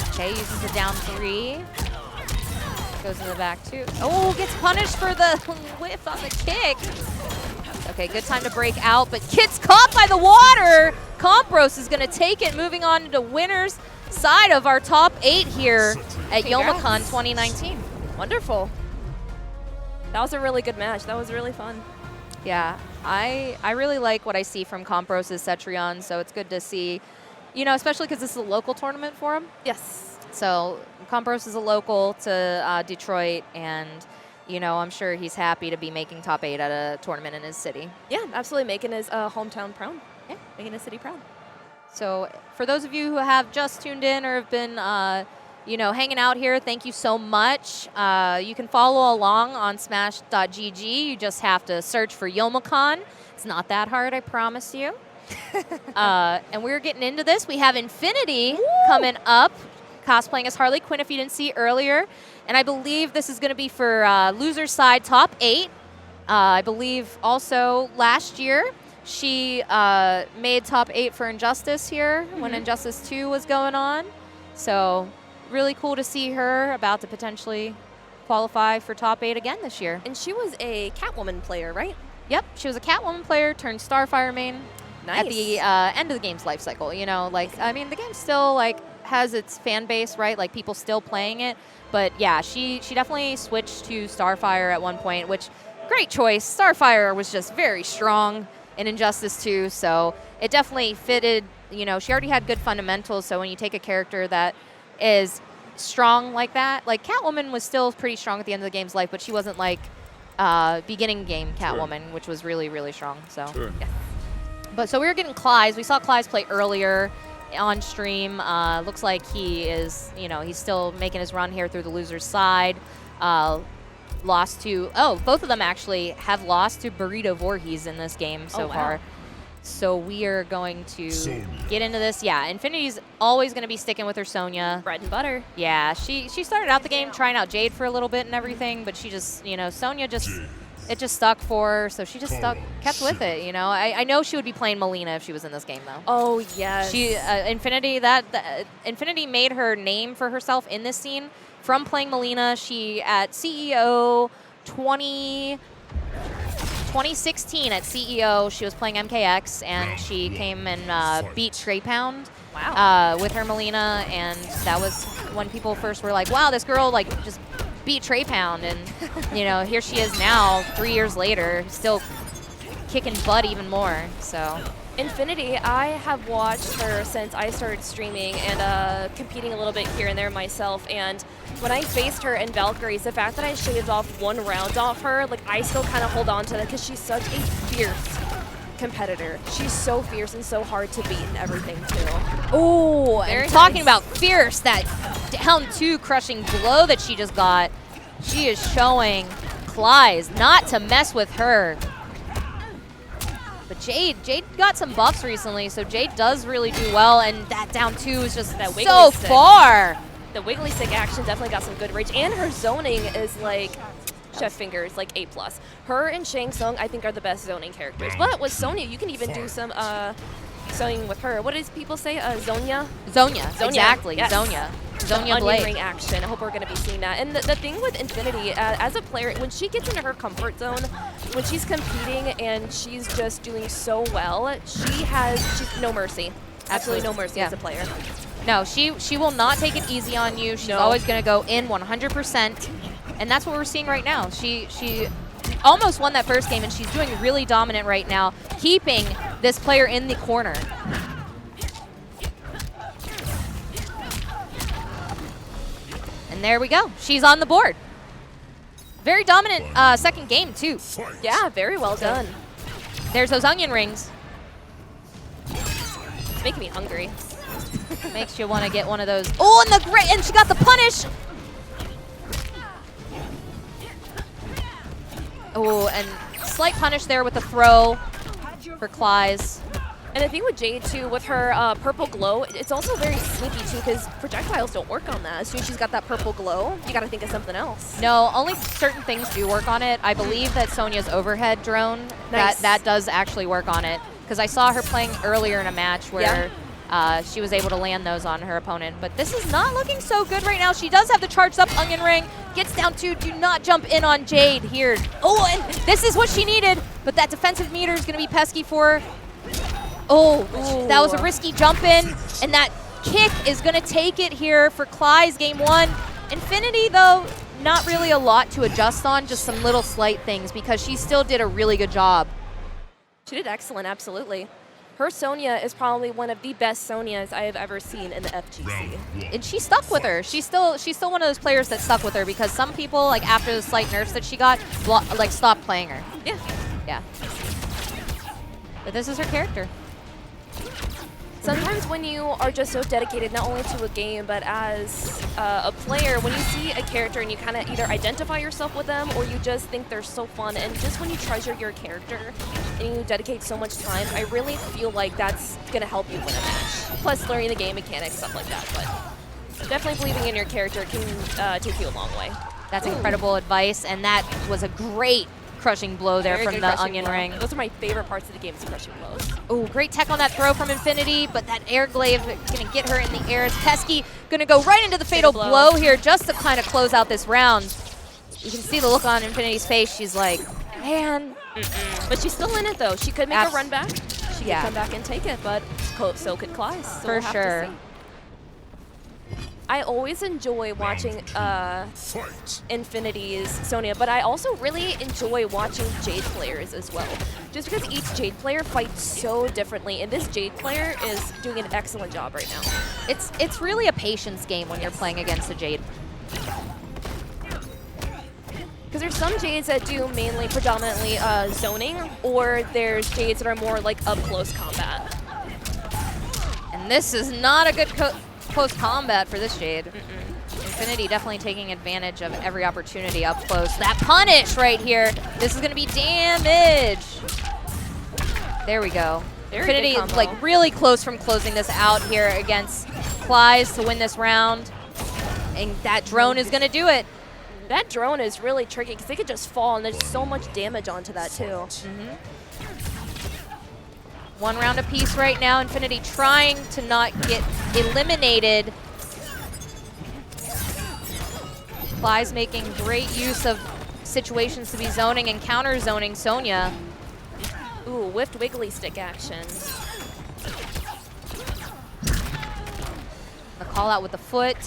Okay, uses the down three. Goes in the back two. Oh, gets punished for the whiff on the kick. Okay, good time to break out, but gets caught by the water. Compros is going to take it, moving on to the winner's side of our top 8 here at Youmacon 2019.
Wonderful. That was a really good match. That was really fun.
Yeah, I really like what I see from Compros' Cetrion, so it's good to see, you know, especially because this is a local tournament for him.
Yes.
So Compros is a local to Detroit, and, you know, I'm sure he's happy to be making top 8 at a tournament in his city.
Yeah, absolutely, making his hometown proud. Yeah, making his city proud.
So for those of you who have just tuned in or have been, you know, hanging out here, thank you so much. You can follow along on smash.gg. You just have to search for Youmacon. It's not that hard, I promise you. And we're getting into this. We have Infinity coming up, cosplaying as Harley Quinn, if you didn't see earlier. And I believe this is going to be for loser's side top 8. I believe also last year she made top 8 for Injustice here when Injustice 2 was going on. So really cool to see her about to potentially qualify for top 8 again this year.
And she was a Catwoman player, right?
Yep, she was a Catwoman player turned Starfire main.
Nice.
At the end of the game's life cycle. You know, like, I mean, the game still, like, has its fan base, right? Like, people still playing it. But, yeah, she definitely switched to Starfire at one point, which, great choice. Starfire was just very strong in Injustice 2, so it definitely fitted. You know, she already had good fundamentals, so when you take a character that is strong like that, like, Catwoman was still pretty strong at the end of the game's life, but she wasn't, like, beginning game Catwoman, which was really, really strong, so. Yeah. But so we were getting Clives. We saw Clives play earlier on stream. Looks like he is, you know, he's still making his run here through the loser's side. Lost to, both of them actually have lost to Burrito Voorhees in this game so far. So we are going to get into this. Yeah, Infinity's always going to be sticking with her Sonya.
Bread and butter.
Yeah, she started out the game trying out Jade for a little bit and everything, but she just, you know, Sonya just... It just stuck for her, so she just kept with it, you know. I know she would be playing Melina if she was in this game, though.
Oh, yes.
She, Infinity, Infinity made her name for herself in this scene from playing Melina. She, at CEO 2016 at CEO, she was playing MKX, and she came and beat Straight Pound with her Melina, and that was when people first were like, wow, this girl, like, just beat Trey Pound, and you know, here she is now 3 years later, still kicking butt even more. So
Infinity, I have watched her since I started streaming and competing a little bit here and there myself. And when I faced her in Valkyries, the fact that I shaved off 1 round off her, like I still kind of hold on to that because she's such a fierce competitor. She's so fierce and so hard to beat and everything too.
Oh, and talking about fierce, that down 2 crushing blow that she just got. She is showing Clies not to mess with her. But Jade got some buffs recently, so Jade does really do well, and that down 2 is just
that
so
stick.
far.
The wiggly stick action definitely got some good rage, and her zoning is like chef fingers, like A+. Her and Shang Tsung, I think, are the best zoning characters. But with Sonya, you can even do some zoning with her. What does people say? Zonya,
Exactly.
yes.
Zonya Blade.
Onion ring action. I hope we're going to be seeing that. And the thing with Infinity, as a player, when she gets into her comfort zone, when she's competing and she's just doing so well, she's no mercy. Absolutely no mercy as a player.
No, she will not take it easy on you. She's always going to go in 100%. And that's what we're seeing right now. She almost won that first game, and she's doing really dominant right now, keeping this player in the corner. And there we go. She's on the board. Very dominant second game, too.
Yeah, very well done.
There's those onion rings.
It's making me hungry.
Makes you want to get one of those. Oh, and she got the punish. Oh, and slight punish there with the throw for Clies.
And the thing with Jade, too, with her purple glow, it's also very sneaky, too, because projectiles don't work on that. As soon as she's got that purple glow, you got to think of something else.
No, only certain things do work on it. I believe that Sonya's overhead drone, that does actually work on it. Because I saw her playing earlier in a match where she was able to land those on her opponent. But this is not looking so good right now. She does have the charged up onion ring. Gets down 2. Do not jump in on Jade here. Oh, and this is what she needed. But that defensive meter is going to be pesky for her. Oh, that was a risky jump in. And that kick is going to take it here for Clies game 1. Infinity, though, not really a lot to adjust on. Just some little slight things because she still did a really good job.
She did excellent, absolutely. Her Sonya is probably one of the best Sonyas I have ever seen in the FGC.
And she stuck with her. She's still one of those players that stuck with her because some people, like after the slight nerfs that she got, like stopped playing her. Yeah. But this is her character.
Sometimes when you are just so dedicated not only to a game, but as a player, when you see a character and you kind of either identify yourself with them or you just think they're so fun, and just when you treasure your character and you dedicate so much time, I really feel like that's going to help you win a match. Plus learning the game mechanics, stuff like that. But definitely believing in your character can take you a long way.
That's incredible advice, and that was a great crushing blow there from the onion ring.
Those are my favorite parts of the game, is crushing blows.
Oh, great tech on that throw from Infinity, but that air glaive going to get her in the air. It's Pesky going to go right into the fatal blow here just to kind of close out this round. You can see the look on Infinity's face. She's like, man.
But she's still in it, though. She could make a run back. She could come back and take it, but so could Clies. So
For sure.
I always enjoy watching Infinity's Sonya, but I also really enjoy watching Jade players as well. Just because each Jade player fights so differently, and this Jade player is doing an excellent job right now.
It's really a patience game when you're playing against a Jade.
Because there's some Jades that do mainly predominantly zoning, or there's Jades that are more like up-close combat.
And this is not a good close combat for this Jade. Infinity definitely taking advantage of every opportunity up close. That punish right here. This is going to be damage. There we go. Infinity like really close from closing this out here against Clies to win this round. And that drone is going to do it.
That drone is really tricky because they could just fall, and there's so much damage onto that too.
One round apiece right now. Infinity trying to not get eliminated. Clies making great use of situations to be zoning and counter zoning Sonya.
Ooh, whiffed wiggly stick action.
The call out with the foot.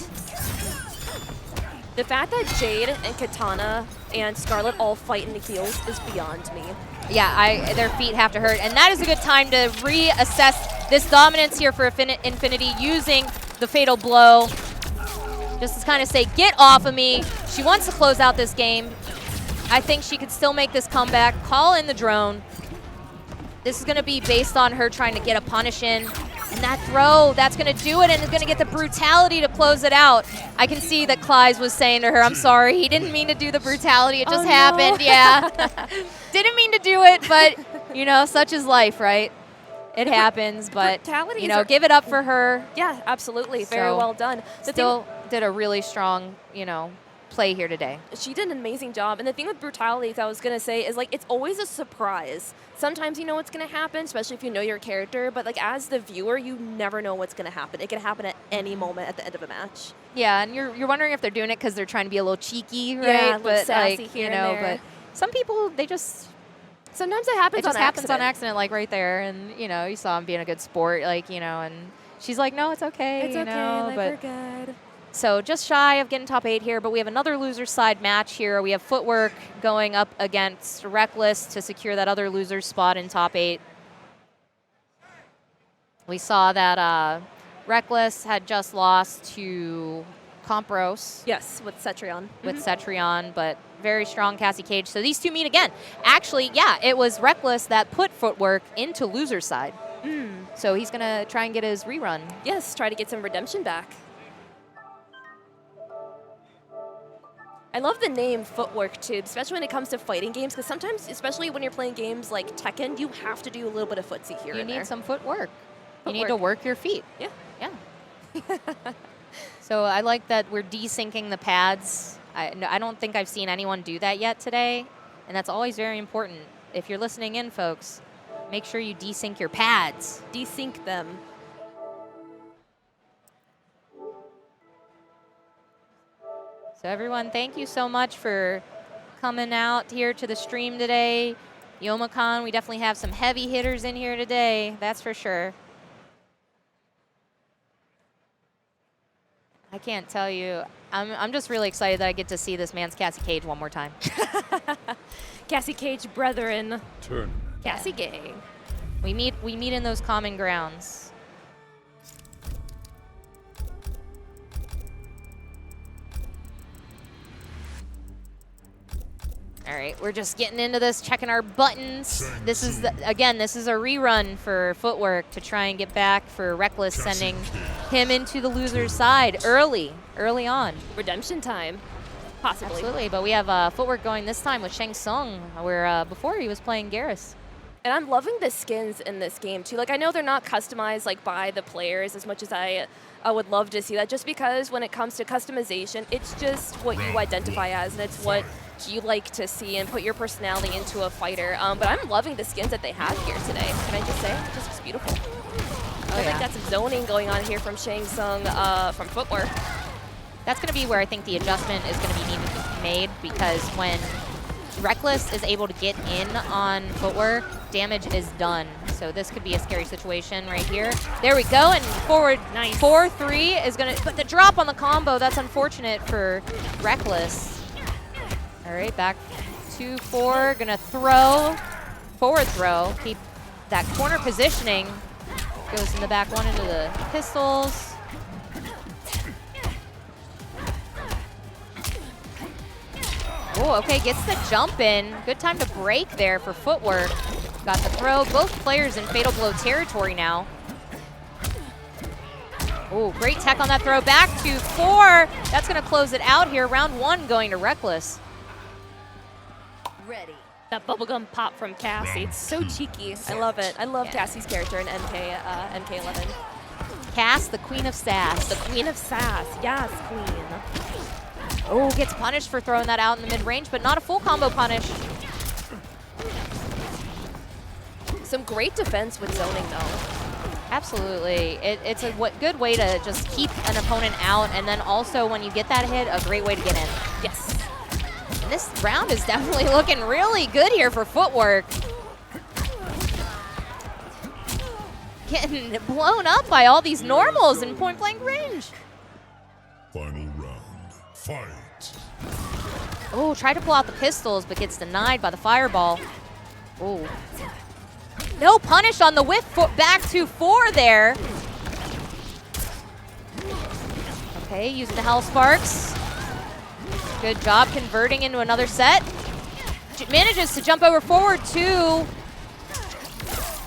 The fact that Jade and Katana and Scarlet all fight in the heels is beyond me.
Yeah, their feet have to hurt. And that is a good time to reassess this dominance here for Infinity using the Fatal Blow. Just to kind of say, get off of me. She wants to close out this game. I think she could still make this comeback. Call in the drone. This is going to be based on her trying to get a punish in. And that throw, that's going to do it, and it's going to get the brutality to close it out. I can see that Clyde was saying to her, I'm sorry, he didn't mean to do the brutality. It just happened, yeah. Didn't mean to do it, but, you know, such is life, right? It happens, but, you know, give it up for her.
Yeah, absolutely. Very well done.
Still did a really strong, you know, play here today.
She did an amazing job. And the thing with brutality that I was going to say is, like, it's always a surprise. Sometimes you know what's going to happen, especially if you know your character. But, like, as the viewer, you never know what's going to happen. It can happen at any moment at the end of a match.
Yeah, and you're wondering if they're doing it because they're trying to be a little cheeky, right?
Yeah,
but
sassy
like,
here
you know,
and there.
but some people, they just...
Sometimes it happens on accident.
Like right there, and you know, you saw him being a good sport, like, you know, and she's like, no, it's okay,
it's
you
okay,
know,
like,
but
we're good.
So just shy of getting top 8 here, but we have another loser side match here. We have Footwork going up against Reckless to secure that other loser spot in top 8. We saw that Reckless had just lost to Compros.
Yes, with Cetrion.
With Cetrion, but very strong Cassie Cage. So these two meet again. Actually, yeah, it was Reckless that put Footwork into loser side. So he's going to try and get his rerun.
Yes, try to get some redemption back. I love the name Footwork, too, especially when it comes to fighting games, because sometimes, especially when you're playing games like Tekken, you have to do a little bit of footsie here and there.
You need some footwork. You need to work your feet.
Yeah.
Yeah. So I like that we're desyncing the pads. I don't think I've seen anyone do that yet today, and that's always very important. If you're listening in, folks, make sure you desync your pads.
Desync them.
So everyone, thank you so much for coming out here to the stream today. Youmacon, we definitely have some heavy hitters in here today, that's for sure. I can't tell you. I'm just really excited that I get to see this man's Cassie Cage one more time.
Cassie Cage brethren.
Tournament.
Cassie gang.
We meet in those common grounds. All right, we're just getting into this, checking our buttons. This is, again, this is a rerun for Footwork to try and get back for Reckless, sending him into the loser's side early on.
Redemption time, possibly.
Absolutely, but we have Footwork going this time with Tsung, where before he was playing Geras.
And I'm loving the skins in this game, too. Like, I know they're not customized, like, by the players as much as I would love to see that, just because when it comes to customization, it's just what you identify as, and it's what you like to see and put your personality into a fighter. But I'm loving the skins that they have here today. Can I just say? It just looks beautiful. I think that's some zoning going on here from Tsung from Footwork.
That's going to be where I think the adjustment is going to be needed to be made, because when Reckless is able to get in on Footwork, damage is done. So this could be a scary situation right here. There we go, and forward. Nice. 4-3 is going to put the drop on the combo. That's unfortunate for Reckless. All right, back 2-4, gonna throw, forward throw, keep that corner positioning. Goes in the back one into the pistols. Oh, okay, gets the jump in. Good time to break there for Footwork. Got the throw, both players in Fatal Blow territory now. Oh, great tech on that throw, back to 4. That's gonna close it out here. Round 1 going to Reckless.
Ready. That bubblegum pop from Cassie. It's so cheeky. I love it. I love Cassie's character in MK11.
Cass, the Queen of Sass.
The Queen of Sass. Yes, Queen.
Oh, gets punished for throwing that out in the mid-range, but not a full combo punish.
Some great defense with zoning, though.
Absolutely. It's a good way to just keep an opponent out, and then also when you get that hit, a great way to get in.
Yes.
This round is definitely looking really good here for Footwork. Getting blown up by all these normals in point-blank range.
Final round. Fight.
Oh, tried to pull out the pistols, but gets denied by the fireball. Oh. No punish on the whiff back to 4 there. Okay, using the Hell Sparks. Good job converting into another set. Manages to jump over forward 2.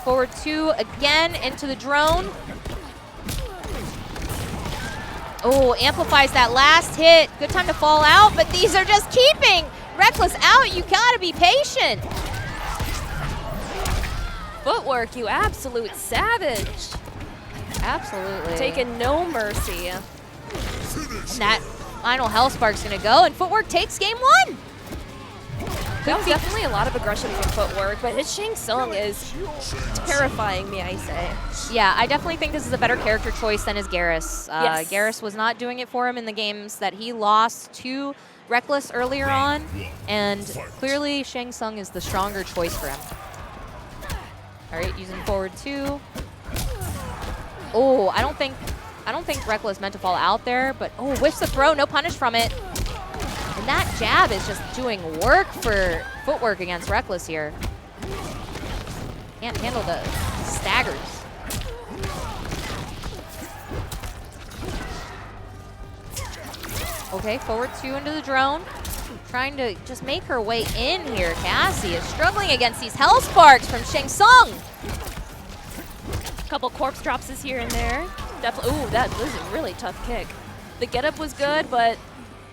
Forward 2 again into the drone. Oh, amplifies that last hit. Good time to fall out, but these are just keeping Reckless out. You gotta be patient.
Footwork, you absolute savage.
Absolutely.
Taking no mercy.
And that final Hell Spark's gonna go, and Footwork takes game 1.
That was definitely a lot of aggression from Footwork, but his Shang Tsung is terrifying me, I say.
Yeah, I definitely think this is a better character choice than his Geras.
Yes.
Geras was not doing it for him in the games that he lost to Reckless earlier on, and clearly Shang Tsung is the stronger choice for him. All right, using forward 2. Oh, I don't think Reckless meant to fall out there, but oh, whiffs the throw, no punish from it. And that jab is just doing work for Footwork against Reckless here. Can't handle the staggers. Okay, forward 2 into the drone. Trying to just make her way in here. Cassie is struggling against these Hell Sparks from Shang Tsung.
Couple corpse drops is here and there. Definitely. Ooh, that was a really tough kick. The getup was good, but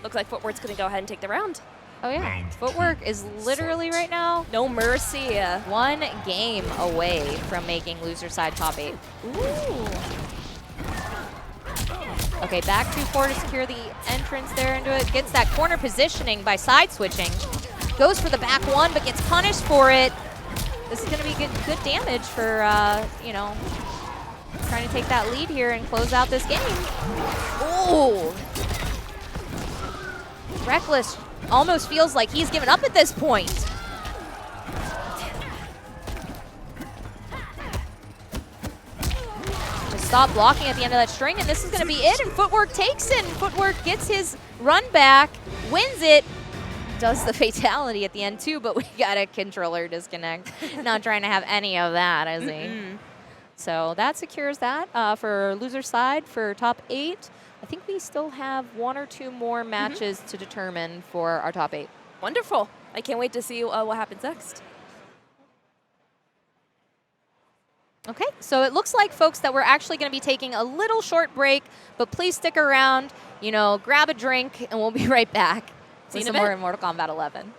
looks like Footwork's gonna go ahead and take the round.
Oh yeah, Footwork is literally right now
No mercy.
1 game away from making loser side top 8.
Ooh.
Okay, back to 4 to secure the entrance there into it. Gets that corner positioning by side switching. Goes for the back 1, but gets punished for it. This is going to be good damage for, you know, trying to take that lead here and close out this game. Ooh. Reckless almost feels like he's given up at this point. Stop blocking at the end of that string, and this is going to be it, and Footwork takes it, and Footwork gets his run back, wins it, does the fatality at the end too, but we got a controller disconnect. Not trying to have any of that, is he? So that secures that for loser side for top 8. I think we still have 1 or 2 more matches to determine for our top 8.
Wonderful. I can't wait to see what happens next.
Okay, so it looks like, folks, that we're actually going to be taking a little short break, but please stick around, you know, grab a drink, and we'll be right back with some more in Mortal Kombat 11.